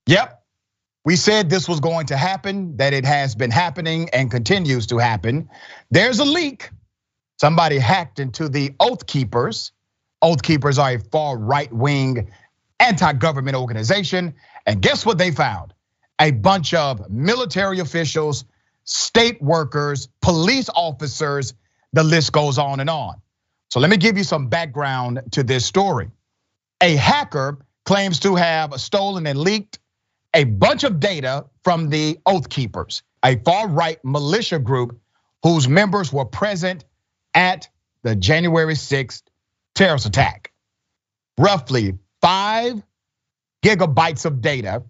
Yep, we said this was going to happen, that it has been happening and continues to happen. There's a leak. Somebody hacked into the Oath Keepers. Oath Keepers are a far right-wing anti-government organization. And guess what they found? A bunch of military officials, state workers, police officers, the list goes on and on. So let me give you some background to this story. A hacker claims to have stolen and leaked a bunch of data from the Oath Keepers, a far-right militia group whose members were present at the January 6th terrorist attack. Roughly 5 gigabytes of data,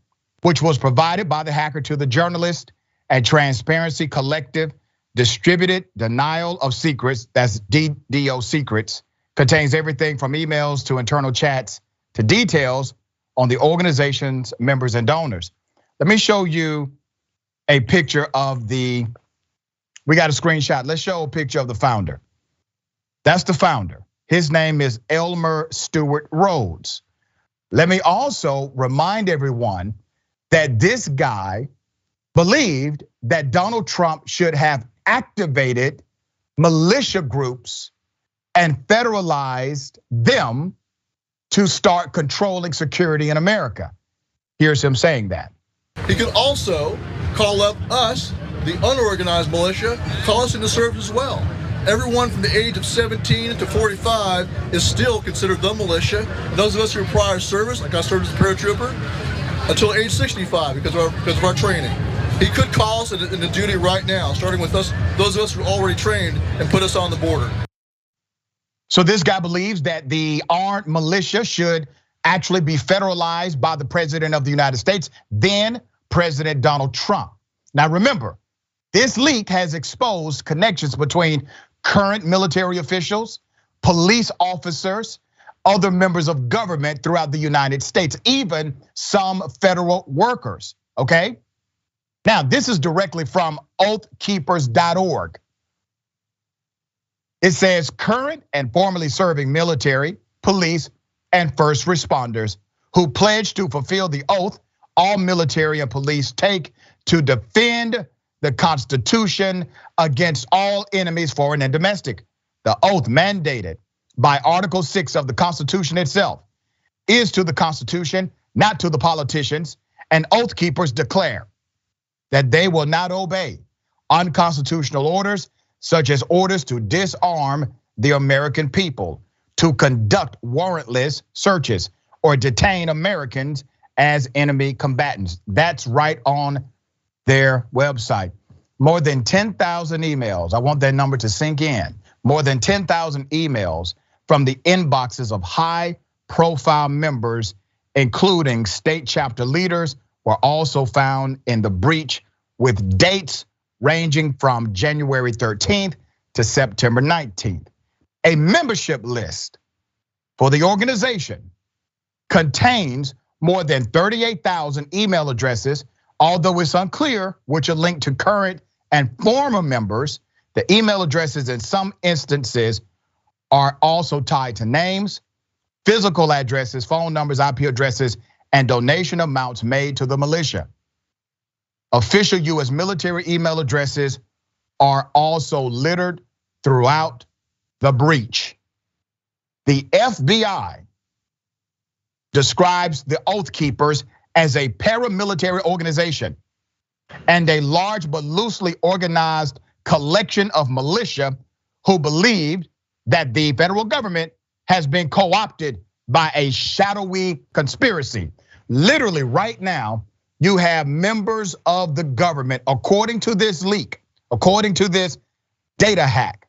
which was provided by the hacker to the journalist and Transparency Collective, distributed denial of secrets, that's DDO secrets, contains everything from emails to internal chats to details on the organization's members and donors. Let me show you a picture of we got a screenshot. Let's show a picture of the founder. That's the founder. His name is Elmer Stewart Rhodes. Let me also remind everyone that this guy believed that Donald Trump should have activated militia groups and federalized them to start controlling security in America. Here's him saying that. He could also call up us, the unorganized militia, call us into service as well. Everyone from the age of 17 to 45 is still considered the militia. Those of us who require service, like I served as a paratrooper, until age 65 because of our training. He could call us into duty right now, starting with us, those of us who are already trained, and put us on the border. So this guy believes that the armed militia should actually be federalized by the President of the United States, then President Donald Trump. Now remember, this leak has exposed connections between current military officials, police officers, other members of government throughout the United States, even some federal workers, okay? Now, this is directly from oathkeepers.org. It says current and formerly serving military, police, and first responders who pledge to fulfill the oath all military and police take to defend the Constitution against all enemies, foreign and domestic. The oath mandated by Article 6 of the Constitution itself is to the Constitution, not to the politicians, and oath keepers declare that they will not obey unconstitutional orders, such as orders to disarm the American people, to conduct warrantless searches, or detain Americans as enemy combatants. That's right on their website. More than 10,000 emails, I want that number to sink in. More than 10,000 emails from the inboxes of high-profile members, including state chapter leaders, were also found in the breach, with dates ranging from January 13th to September 19th. A membership list for the organization contains more than 38,000 email addresses, although it's unclear which are linked to current and former members. The email addresses in some instances are also tied to names, physical addresses, phone numbers, IP addresses, and donation amounts made to the militia. Official US military email addresses are also littered throughout the breach. The FBI describes the Oath Keepers as a paramilitary organization and a large but loosely organized collection of militia who believed that the federal government has been co-opted by a shadowy conspiracy. Literally right now, you have members of the government, according to this leak, according to this data hack,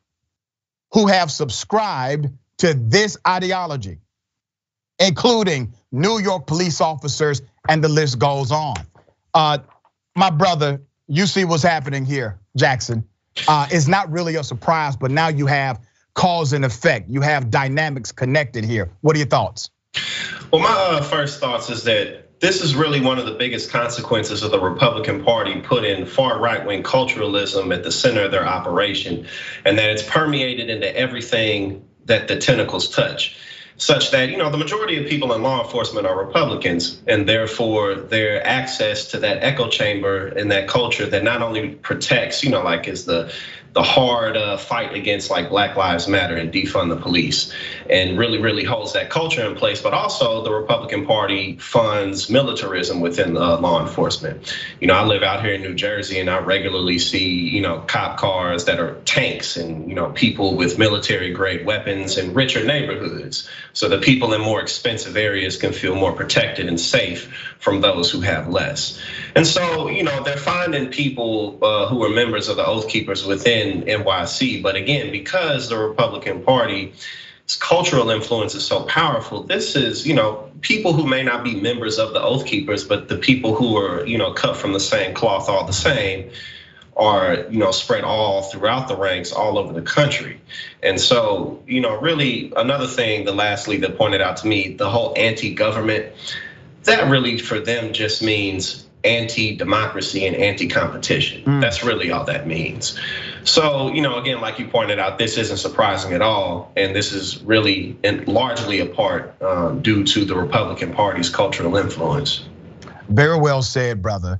who have subscribed to this ideology, including New York police officers, and the list goes on. My brother, you see what's happening here, Jackson. It's not really a surprise, but now you have cause and effect. You have dynamics connected here. What are your thoughts? Well, my first thoughts is that this is really one of the biggest consequences of the Republican Party putting far right-wing culturalism at the center of their operation, and that it's permeated into everything that the tentacles touch. such that, the majority of people in law enforcement are Republicans, and therefore their access to that echo chamber and that culture that not only protects, like is the hard fight against like Black Lives Matter and defund the police, and really holds that culture in place. But also the Republican Party funds militarism within law enforcement. I live out here in New Jersey, and I regularly see, cop cars that are tanks and, people with military grade weapons in richer neighborhoods, so that people in more expensive areas can feel more protected and safe from those who have less. And so, they're finding people who are members of the Oath Keepers within NYC. But again, because the Republican Party's cultural influence is so powerful, this is, people who may not be members of the Oath Keepers, but the people who are, cut from the same cloth all the same, are, spread all throughout the ranks all over the country. And so, really another thing, lastly, that pointed out to me, the whole anti-government, that really for them just means anti-democracy and anti-competition. That's really all that means. So, again, like you pointed out, this isn't surprising at all. And this is really and largely a part due to the Republican Party's cultural influence. Very well said, brother.